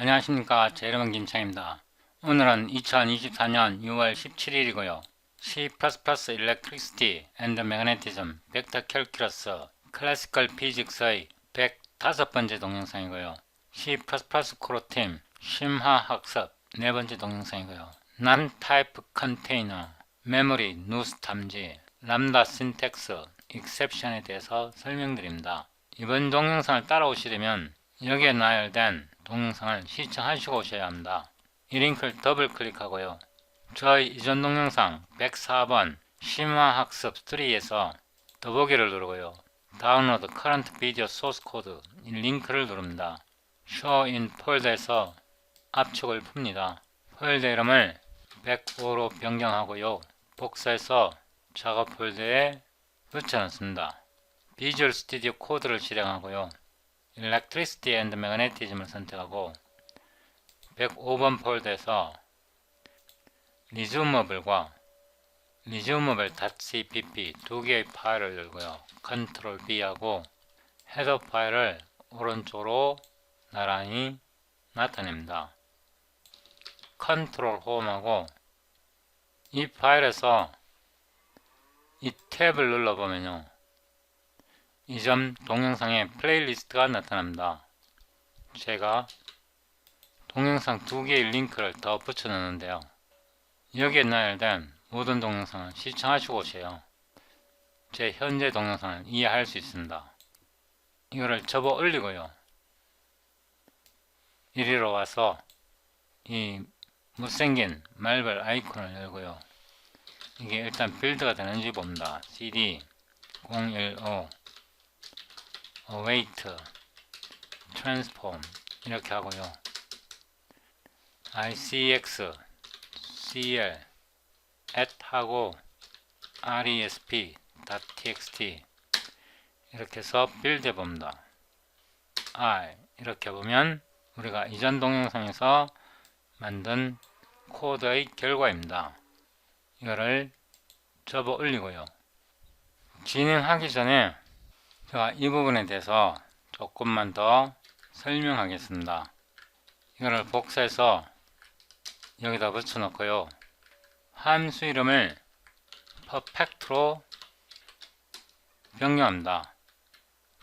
안녕하십니까. 제 이름은 김창입니다. 오늘은 2024년 6월 17일이고요. C++ Electricity and Magnetism 벡터 캘큘러스 클래시컬 피직스의 105번째 동영상이고요. C++ 코로팀 심화 학습 4번째 동영상이고요. Non-type container, 메모리, 누스 탐지, 람다 신텍스, exception에 대해서 설명드립니다. 이번 동영상을 따라오시려면 여기에 나열된 동영상을 시청하시고 오셔야 합니다. 이 링크를 더블 클릭하고요. 저희 이전 동영상 104번 심화학습 3에서 더보기를 누르고요. 다운로드 current video source code 이 링크를 누릅니다. show in 폴더에서 압축을 풉니다. 폴더 이름을 105로 변경하고요. 복사해서 작업 폴더에 붙여넣습니다. 비주얼 스튜디오 코드를 실행하고요. Electricity and Magnetism을 선택하고 105번 폴더에서 Resumable과 resumable.cpp 두 개의 파일을 열고요. Ctrl B하고 헤더 파일을 오른쪽으로 나란히 나타냅니다. Ctrl Home하고 이 파일에서 이 탭을 눌러보면요. 이전 동영상에 플레이리스트가 나타납니다. 제가 동영상 두 개의 링크를 더 붙여 넣는데요. 여기에 나열된 모든 동영상을 시청하시고 오세요. 제 현재 동영상을 이해할 수 있습니다. 이거를 접어 올리고요. 이리로 와서 이 못생긴 말벌 아이콘을 열고요. 이게 일단 빌드가 되는지 봅니다. cd 015 await transform 이렇게 하고요. icx cl at 하고 resp.txt 이렇게 해서 빌드 해봅니다. 이렇게 보면 우리가 이전 동영상에서 만든 코드의 결과입니다. 이거를 접어 올리고요. 진행하기 전에 제가 이 부분에 대해서 조금만 더 설명하겠습니다. 이거를 복사해서 여기다 붙여놓고요. 함수 이름을 perfect로 변경합니다.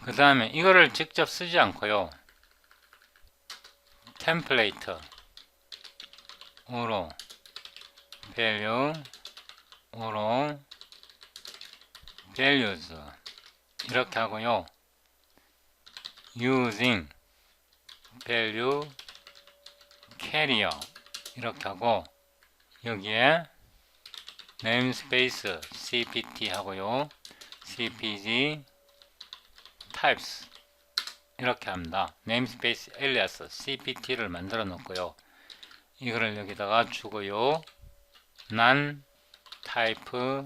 그 다음에 이거를 직접 쓰지 않고요. 템플레이트 오로 value 오로 values 이렇게 하고요. using value carrier 이렇게 하고 여기에 namespace cpt 하고요. cpg types 이렇게 합니다. namespace alias cpt를 만들어 놓고요. 이거를 여기다가 주고요. non type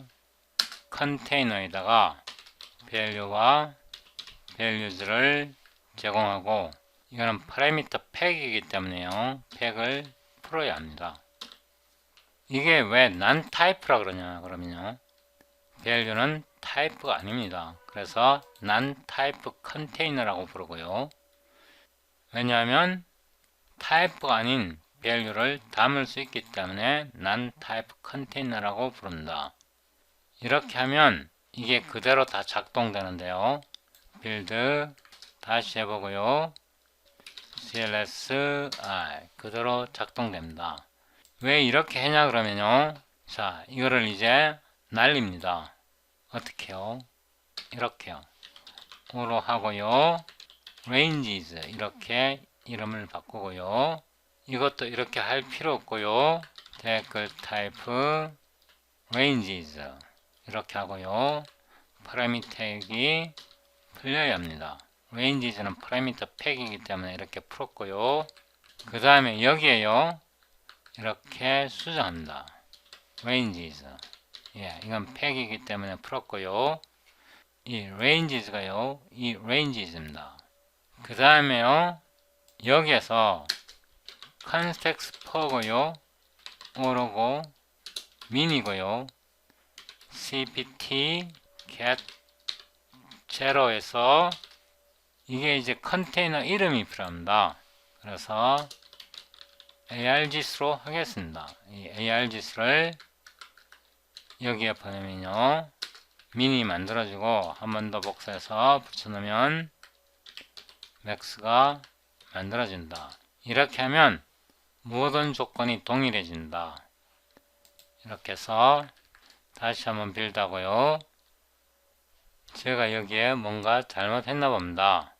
container에다가 value와 values를 제공하고 이거는 파라미터 팩이기 때문에요. 팩을 풀어야 합니다. 이게 왜 non type라 그러냐 그러면요. value는 타입가 아닙니다. 그래서 non type container라고 부르고요. 왜냐하면 타입가 아닌 value를 담을 수 있기 때문에 non type container라고 부른다. 이렇게 하면 이게 그대로 다 작동되는데요. 빌드 다시 해보고요. cls 그대로 작동됩니다. 왜 이렇게 했냐 그러면요. 자, 이거를 이제 날립니다. 어떻게 해요? 이렇게요. 오로 하고요. ranges 이렇게 이름을 바꾸고요. 이것도 이렇게 할 필요 없고요. 댓글 타입 ranges 이렇게 하고요. 파라미터액이 풀려야 합니다. ranges는 파라미터 팩이기 때문에 이렇게 풀었고요. 그 다음에 여기에요. 이렇게 수정합니다. ranges 이건 팩이기 때문에 풀었고요. 이 ranges가요. 이 ranges입니다. 그 다음에요. 여기에서 context for고요. 오로고 min이고요. cpt get 제로에서 이게 이제 컨테이너 이름이 필요합니다. 그래서 arg수로 하겠습니다. 이 arg수를 여기에 보내면요, 미니 만들어지고 한 번 더 복사해서 붙여놓으면 max가 만들어진다. 이렇게 하면 모든 조건이 동일해진다. 이렇게 해서 다시 한번 빌드하고요. 제가 여기에 뭔가 잘못했나 봅니다.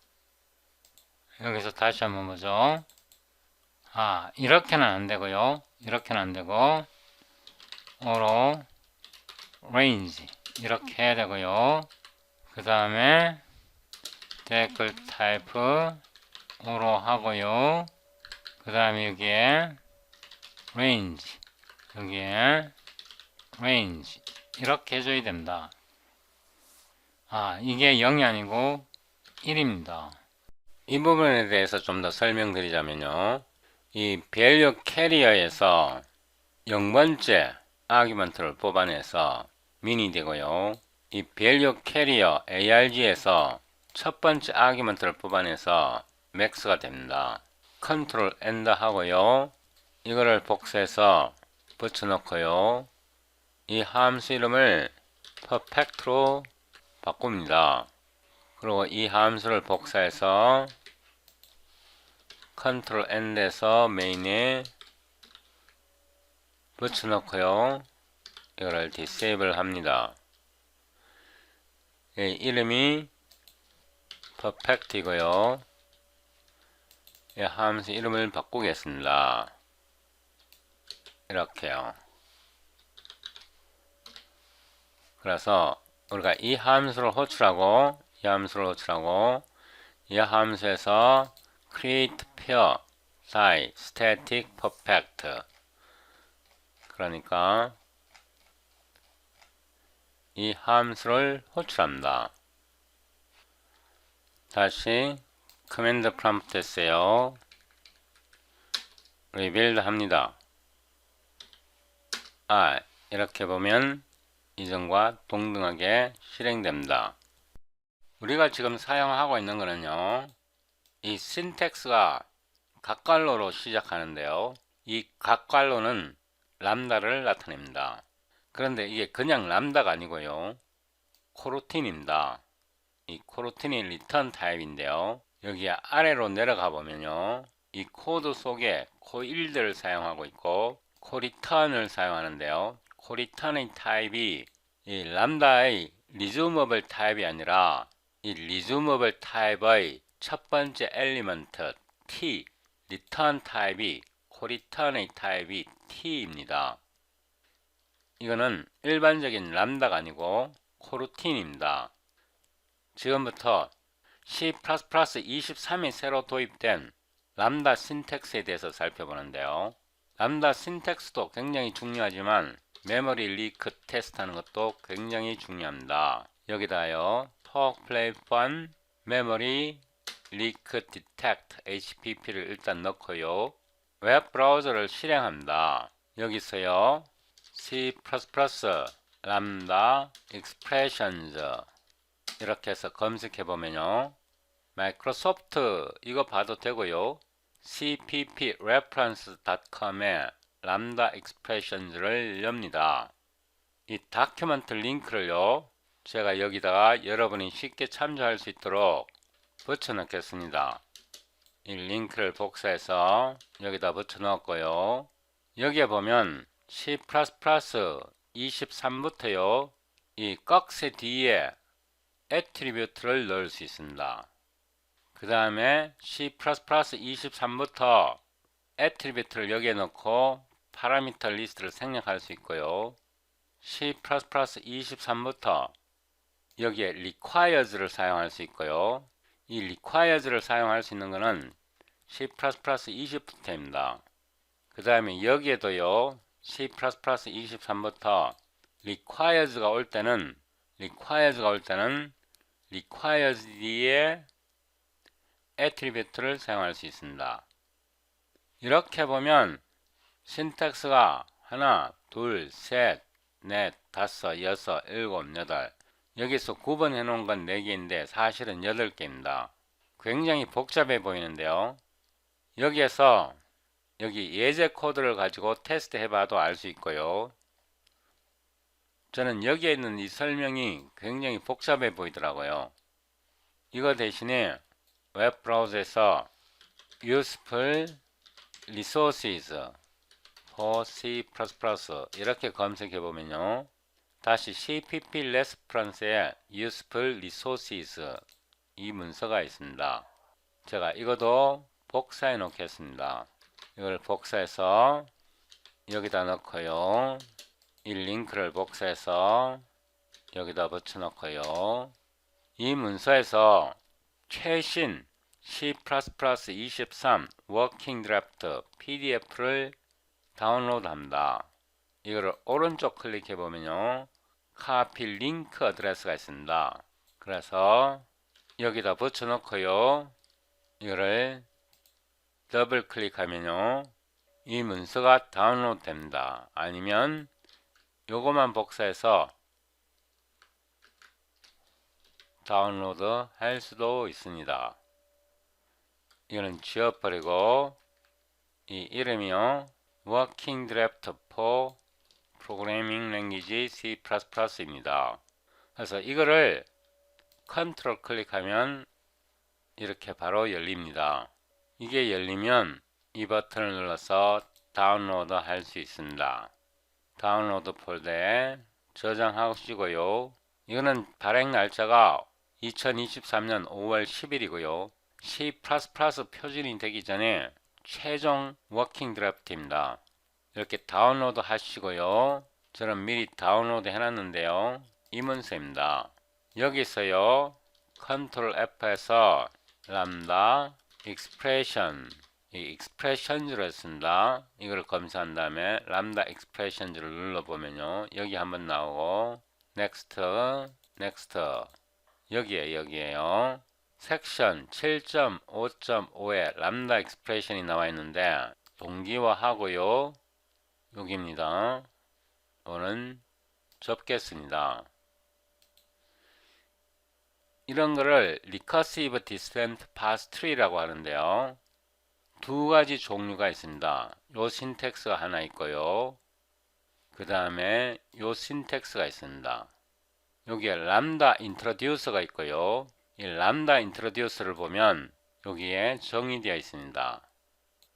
여기서 다시 한번 보죠. 이렇게는 안 되고요. 이렇게는 안 되고 어로 range 이렇게 해야 되고요. 그 다음에 댓글 타입 어로 하고요. 그 다음에 여기에 range, 여기에 range 이렇게 해줘야 됩니다. 이게 0이 아니고 1입니다. 이 부분에 대해서 좀 더 설명드리자면요, 이 value carrier에서 0번째 아규먼트를 뽑아내서 민이 되고요, 이 value carrier arg에서 첫 번째 아규먼트를 뽑아내서 max가 됩니다. 컨트롤 엔터 하고요, 이거를 복사해서 붙여놓고요, 이 함수 이름을 perfect로 바꿉니다. 그리고 이 함수를 복사해서 컨트롤 엔드에서 메인에 붙여놓고요, 이거를 디세이블 합니다. 이름이 perfect이고요, 이 함수 이름을 바꾸겠습니다. 이렇게요. 그래서 우리가 이 함수를 호출하고 이 함수를 호출하고 이 함수에서 create pair size static perfect, 그러니까 이 함수를 호출합니다. 다시 커맨드 프롬프트 했어요. 리빌드 합니다. 이렇게 보면 이전과 동등하게 실행됩니다. 우리가 지금 사용하고 있는 거는요, 이 신텍스가 각괄로로 시작하는데요, 이 각괄로는 람다를 나타냅니다. 그런데 이게 그냥 람다가 아니고요, 코루틴입니다. 이 코루틴이 리턴 타입인데요, 여기 아래로 내려가 보면요, 이 코드 속에 코1들을 사용하고 있고 코리턴을 사용하는데요, 코리턴의 타입이 이 람다의 리즈무어블 타입이 아니라 이 리즈무어블 타입의 첫 번째 엘리먼트 t, 리턴 타입이 코리턴의 타입이 t입니다. 이거는 일반적인 람다가 아니고 코루틴입니다. 지금부터 C++ 23이 새로 도입된 람다 신텍스에 대해서 살펴보는데요, 람다 신텍스도 굉장히 중요하지만 메모리 리크 테스트하는 것도 굉장히 중요합니다. 여기다요, talk, play, fun, memory, leak, detect, HPP를 일단 넣고요, 웹 브라우저를 실행합니다. 여기서요, C++ 람다 expressions 이렇게 해서 검색해 보면요, 마이크로소프트 이거 봐도 되고요, cppreference.com에 람다 expressions를 엽니다. 이 다큐멘트 링크를요, 제가 여기다가 여러분이 쉽게 참조할 수 있도록 붙여 넣겠습니다. 이 링크를 복사해서 여기다 붙여 넣었고요, 여기에 보면 C++ 23부터요, 이 꺽쇠 뒤에 애트리뷰트를 넣을 수 있습니다. 그 다음에 C++ 23부터 애트리뷰트를 여기에 넣고 파라미터 리스트를 생략할 수 있고요, C++ 23부터 여기에 requires를 사용할 수 있고요, 이 requires를 사용할 수 있는 것은 C++ 20부터입니다. 그 다음에 여기에도요, C++ 23부터 requires가 올 때는 requires의 애트리뷰트를 사용할 수 있습니다. 이렇게 보면 신텍스가 하나, 둘, 셋, 넷, 다섯, 여섯, 일곱, 여덟, 여기서 구분해 놓은 건 4개인데 사실은 8개입니다. 굉장히 복잡해 보이는데요, 여기에서 여기 예제 코드를 가지고 테스트 해봐도 알 수 있고요. 저는 여기에 있는 이 설명이 굉장히 복잡해 보이더라고요. 이거 대신에 웹브라우저에서 useful resources for C++ 이렇게 검색해 보면요. 다시 cpp reference에 useful resources 이 문서가 있습니다. 제가 이것도 복사해 놓겠습니다. 이걸 복사해서 여기다 넣고요. 이 링크를 복사해서 여기다 붙여 놓고요. 이 문서에서 최신 C++23 워킹 드래프트 PDF를 다운로드 합니다. 이거를 오른쪽 클릭해 보면요. 카피 링크 어드레스가 있습니다. 그래서 여기다 붙여 놓고요. 이거를 더블 클릭하면요. 이 문서가 다운로드 됩니다. 아니면 요거만 복사해서 다운로드 할 수도 있습니다. 이거는 지워버리고 이 이름이요. Working Draft for Programming Language C++입니다. 그래서 이거를 컨트롤 클릭하면 이렇게 바로 열립니다. 이게 열리면 이 버튼을 눌러서 다운로드 할 수 있습니다. 다운로드 폴더에 저장하시고요. 이거는 발행 날짜가 2023년 5월 10일이고요. C++ 표준이 되기 전에 최종 워킹 드래프트입니다. 이렇게 다운로드 하시고요. 저는 미리 다운로드 해놨는데요. 이 문서입니다. 여기서요. 컨트롤 F에서 람다 익스프레션 이 익스프레션즈를 했습니다. 이걸 검사한 다음에 람다 익스프레션즈를 눌러보면요. 여기 한번 나오고 넥스트 여기에요. 섹션 7.5.5에 람다 익스프레션이 나와 있는데 동기화하고요. 여기입니다. 이거는 접겠습니다. 이런 거를 Recursive Distant Path Tree라고 하는데요. 두 가지 종류가 있습니다. 요 신텍스가 하나 있고요. 그 다음에 요 신텍스가 있습니다. 여기에 람다 인트로듀서가 있고요. 이 람다 인트로듀서를 보면 여기에 정의되어 있습니다.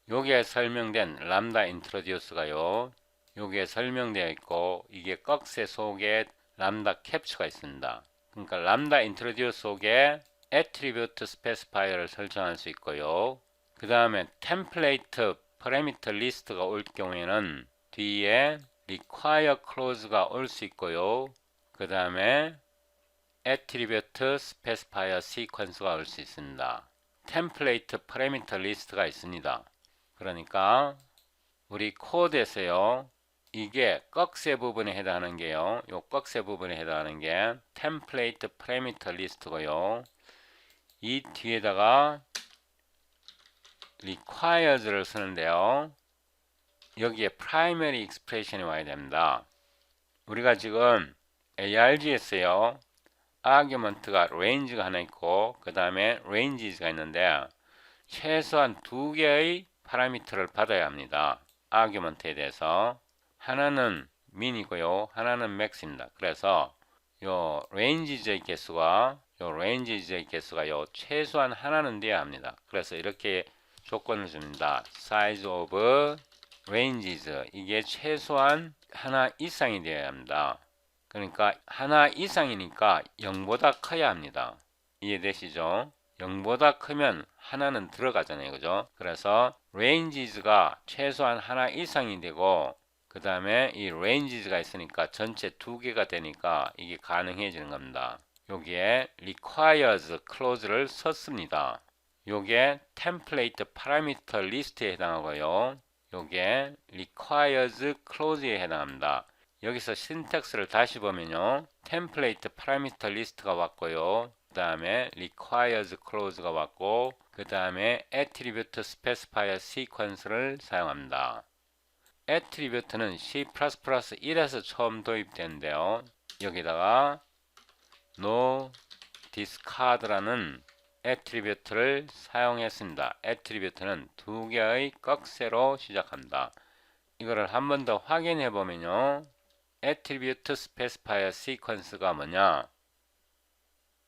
여기에 설명된 람다 인트로듀서가요. 여기에 설명되어 있고 이게 꺽쇠 속에 람다 캡처가 있습니다. 그러니까 람다 인트로듀서 속에 애트리뷰트 스페시파이어를 설정할 수 있고요. 그 다음에 템플레이트 파라미터 리스트가 올 경우에는 뒤에 require clause가 올 수 있고요. 그 다음에 attribute specifier sequence가 올 수 있습니다. 템플레이트 파라미터 리스트가 있습니다. 그러니까 우리 코드에서요. 이게 꺽쇠 부분에 해당하는 게요. 요 꺽쇠 부분에 해당하는 게 템플레이트 파라미터 리스트고요. 이 뒤에다가 requires를 쓰는데요. 여기에 primary expression이 와야 됩니다. 우리가 지금 ARG에서요. argument가 range가 하나 있고 그 다음에 ranges가 있는데 최소한 두 개의 파라미터를 받아야 합니다. argument에 대해서 하나는 min이고요. 하나는 max입니다. 그래서 요 ranges의 개수가 요 최소한 하나는 돼야 합니다. 그래서 이렇게 조건을 줍니다. size of ranges 이게 최소한 하나 이상이 되어야 합니다. 그러니까 하나 이상이니까 0보다 커야 합니다. 이해되시죠? 0보다 크면 하나는 들어가잖아요. 그죠? 그래서 ranges가 최소한 하나 이상이 되고 그 다음에 이 ranges가 있으니까 전체 두 개가 되니까 이게 가능해지는 겁니다. 여기에 requires clause를 썼습니다. 요게 템플레이트 파라미터 리스트에 해당하고요. 요게 requires clause에 해당합니다. 여기서 신텍스를 다시 보면요. 템플레이트 파라미터 리스트가 왔고요. 그 다음에 requires clause가 왔고 그 다음에 attribute specifier sequence를 사용합니다. attribute는 C++1에서 처음 도입되는데요. 여기다가 no discard라는 애트리뷰트를 사용했습니다. 애트리뷰트는 두 개의 꺽쇠로 시작합니다. 이거를 한 번 더 확인해 보면요. attribute specifier sequence가 뭐냐?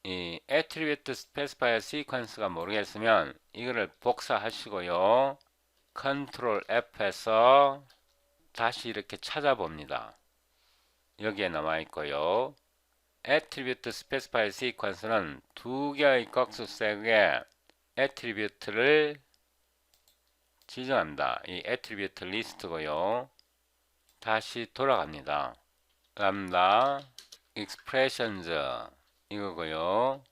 이 attribute specifier sequence가 모르겠으면 이거를 복사하시고요. Ctrl F에서 다시 이렇게 찾아봅니다. 여기에 나와 있고요. attribute specifier sequence는 두 개의 꺽쇠에 attribute를 지정합니다. 이 attribute 리스트고요. 다시 돌아갑니다. 람다 expressions 이거고요.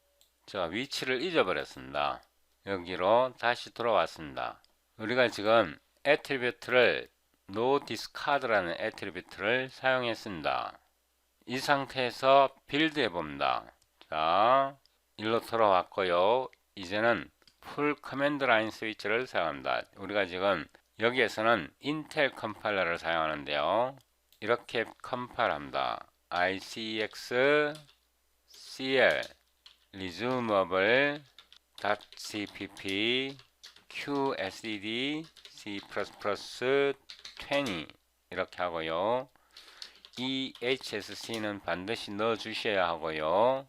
제가 위치를 잊어버렸습니다. 여기로 다시 돌아왔습니다. 우리가 지금 attribute를 noDiscard라는 attribute를 사용했습니다. 이 상태에서 빌드 해봅니다. 자, 일로 돌아왔고요. 이제는 풀 커맨드 라인 스위치를 사용합니다. 우리가 지금 여기에서는 인텔 컴파일러를 사용하는데요. 이렇게 컴파일합니다. ICX CL resumable .cpp qsdd C++20 이렇게 하고요. EHSC는 반드시 넣어 주셔야 하고요.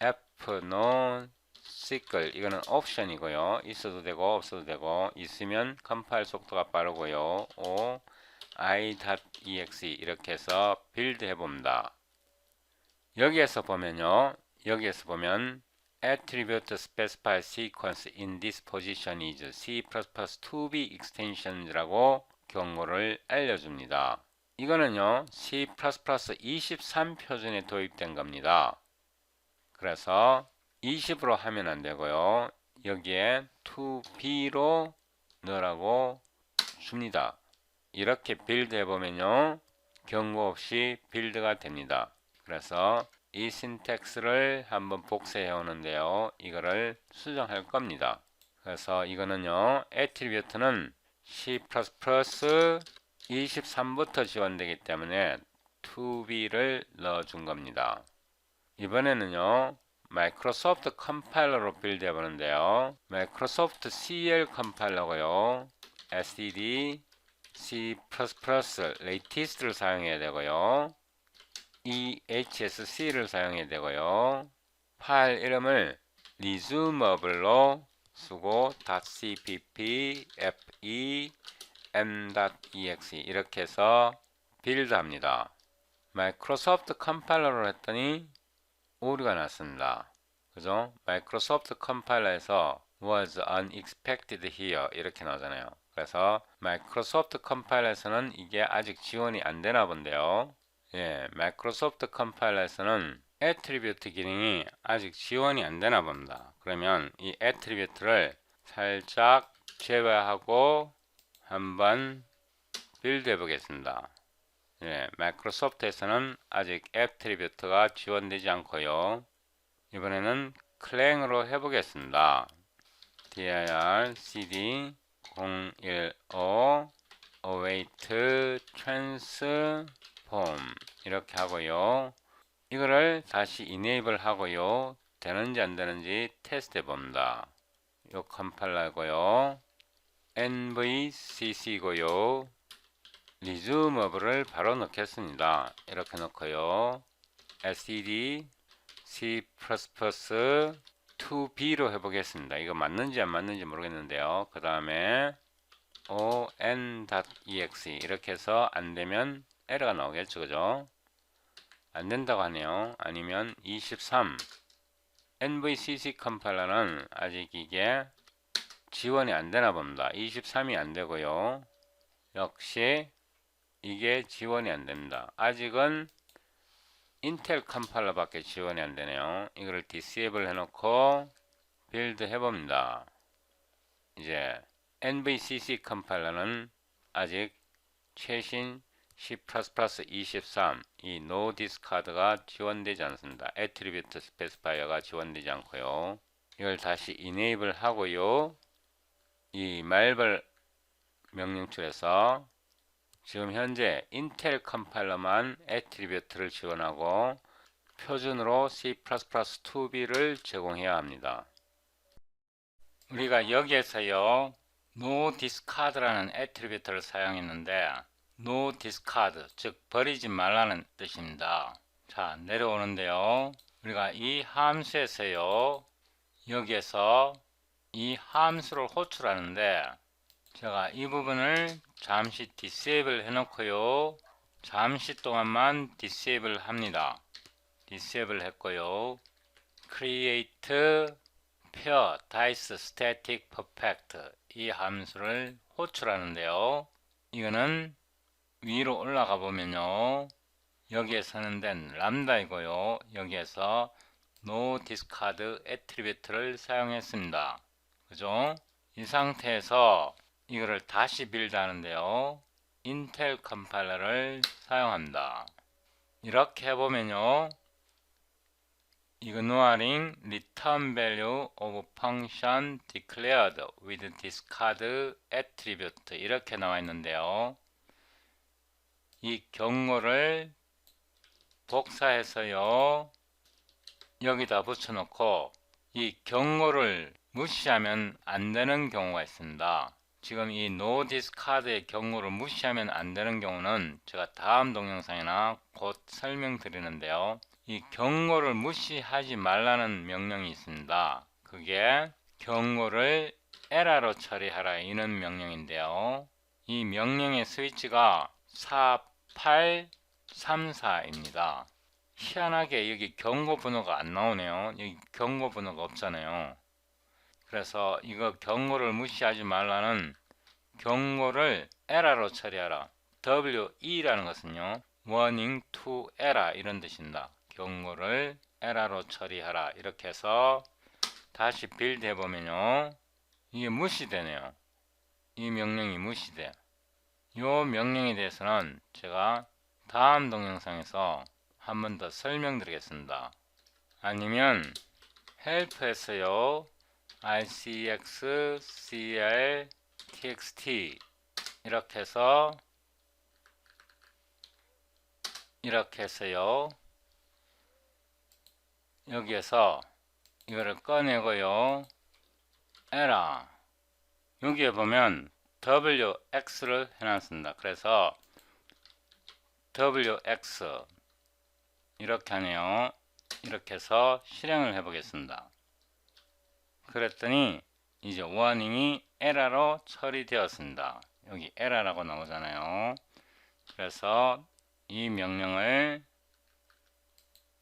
fnon sickle 이거는 옵션이고요. 있어도 되고 없어도 되고 있으면 컴파일 속도가 빠르고요. o i.exe 이렇게 해서 빌드 해봅니다. 여기에서 보면요. 여기에서 보면 attribute specify sequence in this position is C++2B extension이라고 경고를 알려줍니다. 이거는요. C++23 표준에 도입된 겁니다. 그래서 20으로 하면 안 되고요. 여기에 2B로 넣으라고 줍니다. 이렇게 빌드 해보면요. 경고 없이 빌드가 됩니다. 그래서 이 신텍스를 한번 복사해 오는데요. 이거를 수정할 겁니다. 그래서 이거는요. attribute는 C++23부터 지원되기 때문에 2B를 넣어준 겁니다. 이번에는요. 마이크로소프트 컴파일러로 빌드 해보는데요. 마이크로소프트 CL 컴파일러고요. SDD, C++ latest를 사용해야 되고요. EHSC를 사용해야 되고요. 파일 이름을 resumable로 쓰고 .cpp, fe, m.exe 이렇게 해서 빌드합니다. 마이크로소프트 컴파일러로 했더니 오류가 났습니다. 그죠? 마이크로소프트 컴파일러에서 was unexpected here 이렇게 나오잖아요. 그래서 마이크로소프트 컴파일러에서는 이게 아직 지원이 안 되나 본데요. 예, 마이크로소프트 컴파일러에서는 애트리뷰트 기능이 아직 지원이 안 되나 봅니다. 그러면 이 애트리뷰트를 살짝 제외하고 한번 빌드 해 보겠습니다. 예, 마이크로소프트에서는 아직 애트리뷰트가 지원되지 않고요. 이번에는 클랭으로 해 보겠습니다. dir cd 015 await transform 이렇게 하고요. 이거를 다시 enable 하고요. 되는지 안 되는지 테스트 해 봅니다. 요 컴파일러고요. nvcc고요. resumable을 바로 넣겠습니다. 이렇게 넣고요. std C++2B로 해보겠습니다. 이거 맞는지 안 맞는지 모르겠는데요. 그 다음에 on.exe 이렇게 해서 안되면 에러가 나오겠죠. 그죠? 안된다고 하네요. 아니면 23 NVCC 컴파일러는 아직 이게 지원이 안되나 봅니다. 23이 안되고요. 역시 이게 지원이 안됩니다. 아직은 인텔 컴파일러 밖에 지원이 안되네요. 이거를 disable 해놓고 빌드 해봅니다. 이제 NVCC 컴파일러는 아직 최신 C++23 이 noDiscard가 지원되지 않습니다. attribute specifier가 지원되지 않고요. 이걸 다시 enable 하고요. 이 말벌 명령줄에서 지금 현재 인텔 컴파일러만 attribute를 지원하고 표준으로 C++2B를 제공해야 합니다. 우리가 여기에서요 no discard라는 애트리뷰트를 사용했는데 no discard 즉 버리지 말라는 뜻입니다. 자, 내려오는데요 우리가 이 함수에서요 여기에서 이 함수를 호출하는데 제가 이 부분을 잠시 disable 해놓고요 잠시 동안만 disable 합니다. disable 했고요 create pair dice static perfect 이 함수를 호출하는데요 이거는 위로 올라가 보면요 여기에 선언된 람다이고요 여기에서 no discard attribute를 사용했습니다. 그죠? 이 상태에서 이거를 다시 빌드 하는데요 인텔 컴파일러를 사용합니다. 이렇게 해보면요 ignoring return value of function declared with discard attribute 이렇게 나와 있는데요 이 경고를 복사해서요 여기다 붙여놓고 이 경고를 무시하면 안 되는 경우가 있습니다. 지금 이 no discard의 경고를 무시하면 안 되는 경우는 제가 다음 동영상이나 곧 설명드리는데요 이 경고를 무시하지 말라는 명령이 있습니다. 그게 경고를 에러로 처리하라 이런 명령인데요 이 명령의 스위치가 4834입니다. 희한하게 여기 경고 번호가 안 나오네요. 여기 경고 번호가 없잖아요. 그래서 이거 경고를 무시하지 말라는 경고를 에러로 처리하라. WE라는 것은요. warning to error 이런 뜻입니다. 경고를 에러로 처리하라. 이렇게 해서 다시 빌드 해보면요. 이게 무시되네요. 이 명령이 무시돼. 이 명령에 대해서는 제가 다음 동영상에서 한 번 더 설명드리겠습니다. 아니면 help에서요 rcx cl txt 이렇게 해서요 여기에서 이거를 꺼내고요 에러 여기에 보면 wx를 해놨습니다. 그래서 wx 이렇게 하네요. 이렇게 해서 실행을 해 보겠습니다. 그랬더니 이제 워닝이 에러로 처리되었습니다. 여기 에러라고 나오잖아요. 그래서 이 명령을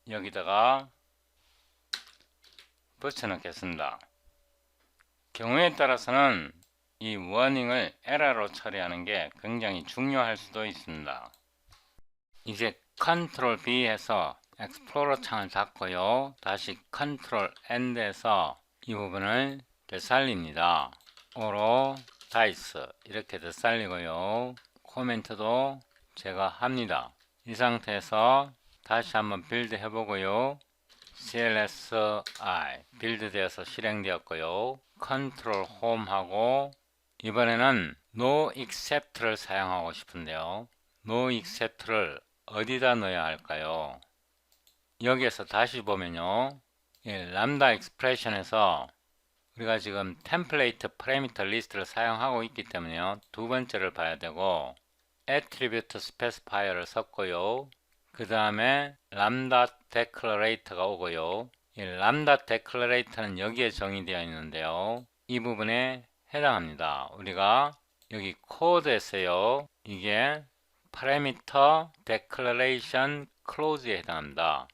여기다가 붙여 넣겠습니다. 경우에 따라서는 이 워닝을 에러로 처리하는 게 굉장히 중요할 수도 있습니다. 이제 컨트롤 B 해서 explorer 창을 닫고요 다시 컨트롤 N 해서 이 부분을 되살립니다. 오로 다이스 이렇게 되살리고요 코멘트도 제가 합니다. 이 상태에서 다시 한번 빌드 해보고요 CLSI 빌드 되어서 실행되었고요 컨트롤 홈 하고 이번에는 no except를 사용하고 싶은데요 no except를 어디다 넣어야 할까요? 여기에서 다시 보면요 람다 익스프레션에서 우리가 지금 템플레이트 파라미터 리스트를 사용하고 있기 때문에요 두 번째를 봐야 되고 attribute specifier를 썼고요 그 다음에 람다 데클러레이터가 오고요 이 람다 데클러레이터는 여기에 정의되어 있는데요 이 부분에 해당합니다. 우리가 여기 코드에서요 이게 parameter declaration clause에 해당합니다.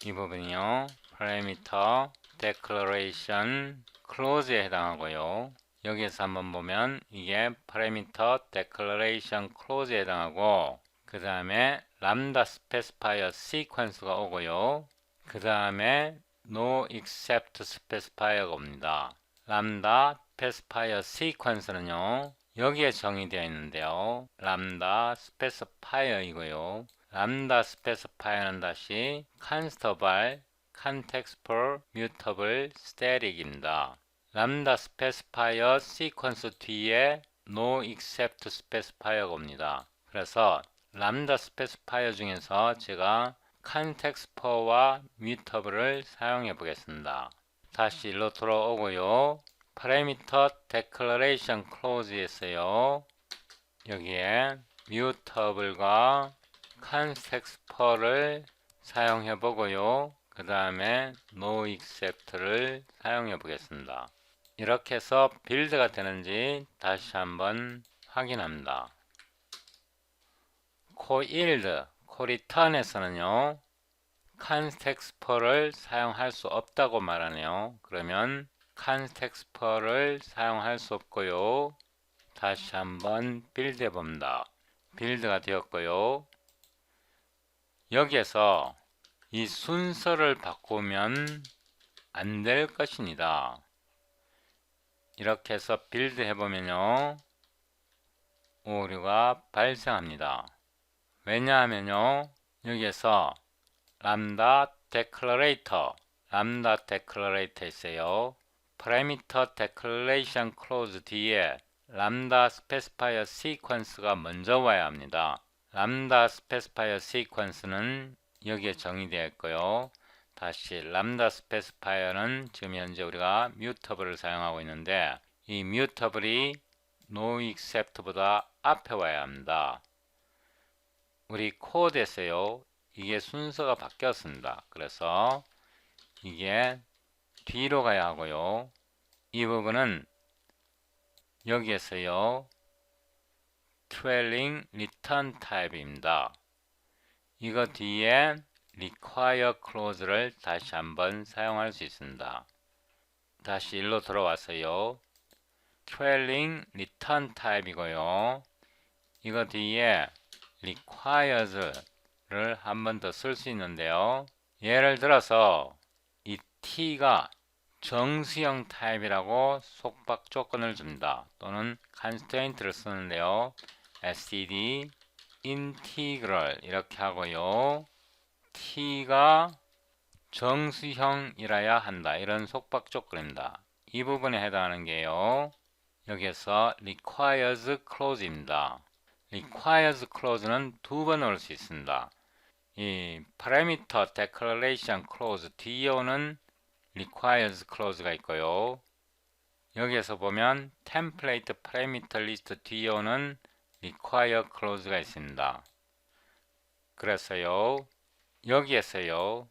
이 부분이요 parameter declaration clause에 해당하고요 여기에서 한번 보면 이게 parameter declaration clause에 해당하고 그 다음에 lambda specifier sequence가 오고요 그 다음에 no except specifier가 옵니다. lambda specifier sequence는요 여기에 정의되어 있는데요 람다 스페시파이어 이고요 람다 스페시파이어는 다시 컨스터발 컨텍스트 뮤터블 스태틱입니다. 람다 스페시파이어 시퀀스 뒤에 no except specifier가 옵니다. 그래서 람다 스페시파이어 중에서 제가 컨텍스트와 뮤터블을 사용해 보겠습니다. 다시 일로 돌아오고요 parameter declaration clause에서요. 여기에 mutable과 context를 사용해 보고요. 그 다음에 no except를 사용해 보겠습니다. 이렇게 해서 빌드가 되는지 다시 한번 확인합니다. coILD, coReturn에서는요. context를 사용할 수 없다고 말하네요. 그러면 context를 사용할 수 없고요. 다시 한번 빌드 해봅니다. 빌드가 되었고요. 여기에서 이 순서를 바꾸면 안 될 것입니다. 이렇게 해서 빌드 해보면요. 오류가 발생합니다. 왜냐하면요. 여기에서 람다 데클러레이터 있어요. parameter declaration clause 뒤에 람다 스페시파이어 시퀀스가 먼저 와야 합니다. 람다 스페시파이어 시퀀스는 여기에 정의되어 있고요. 다시 람다 스페시파이어는 지금 현재 우리가 mutable을 사용하고 있는데 이 mutable이 no except보다 앞에 와야 합니다. 우리 코드에서요. 이게 순서가 바뀌었습니다. 그래서 이게 뒤로 가야 하고요. 이 부분은 여기에서요. trailing return type입니다. 이거 뒤에 require clause를 다시 한번 사용할 수 있습니다. 다시 일로 들어와서요. trailing return type이고요. 이거 뒤에 requires를 한 번 더 쓸 수 있는데요. 예를 들어서 이 t가 정수형 타입이라고 속박 조건을 줍니다. 또는 constraint를 쓰는데요. std integral 이렇게 하고요. t가 정수형이라야 한다. 이런 속박 조건입니다. 이 부분에 해당하는 게요. 여기에서 requires clause입니다. requires clause는 두 번 넣을 수 있습니다. 이 parameter declaration clause 뒤에 오는 requires clause가 있고요. 여기에서 보면 template parameter list 뒤에 오는 require clause가 있습니다. 그래서요. 여기에서요.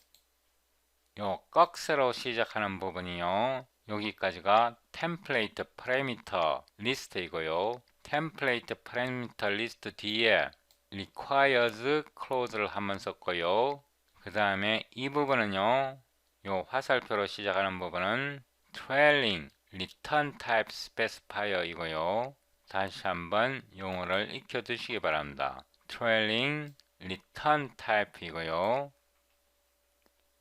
요 꺽쇠로 시작하는 부분이요. 여기까지가 template parameter list이고요. template parameter list 뒤에 requires clause를 한번 썼고요. 그 다음에 이 부분은요. 요 화살표로 시작하는 부분은 trailing return type specifier 이고요. 다시 한번 용어를 익혀 두시기 바랍니다. trailing return type 이고요.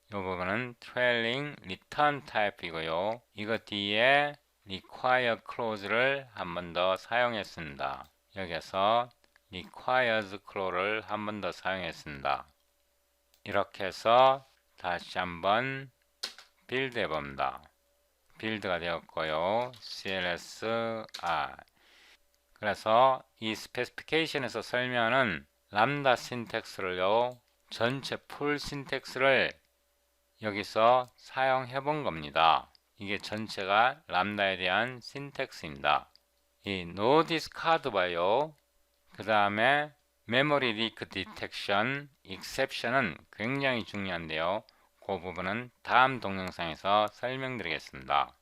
이 부분은 trailing return type 이고요. 이거 뒤에 require clause를 한 번 더 사용했습니다. 여기서 requires clause를 한 번 더 사용했습니다. 이렇게 해서 다시 한번 빌드 해봅니다. 빌드가 되었고요. clsr 그래서 이 스페시피케이션에서 설명은 람다 신텍스를요. 전체 풀 신텍스를 여기서 사용해 본 겁니다. 이게 전체가 람다에 대한 신텍스입니다. 이 no discard 바요. 그 다음에 memory leak detection, exception은 굉장히 중요한데요. 그 부분은 다음 동영상에서 설명드리겠습니다.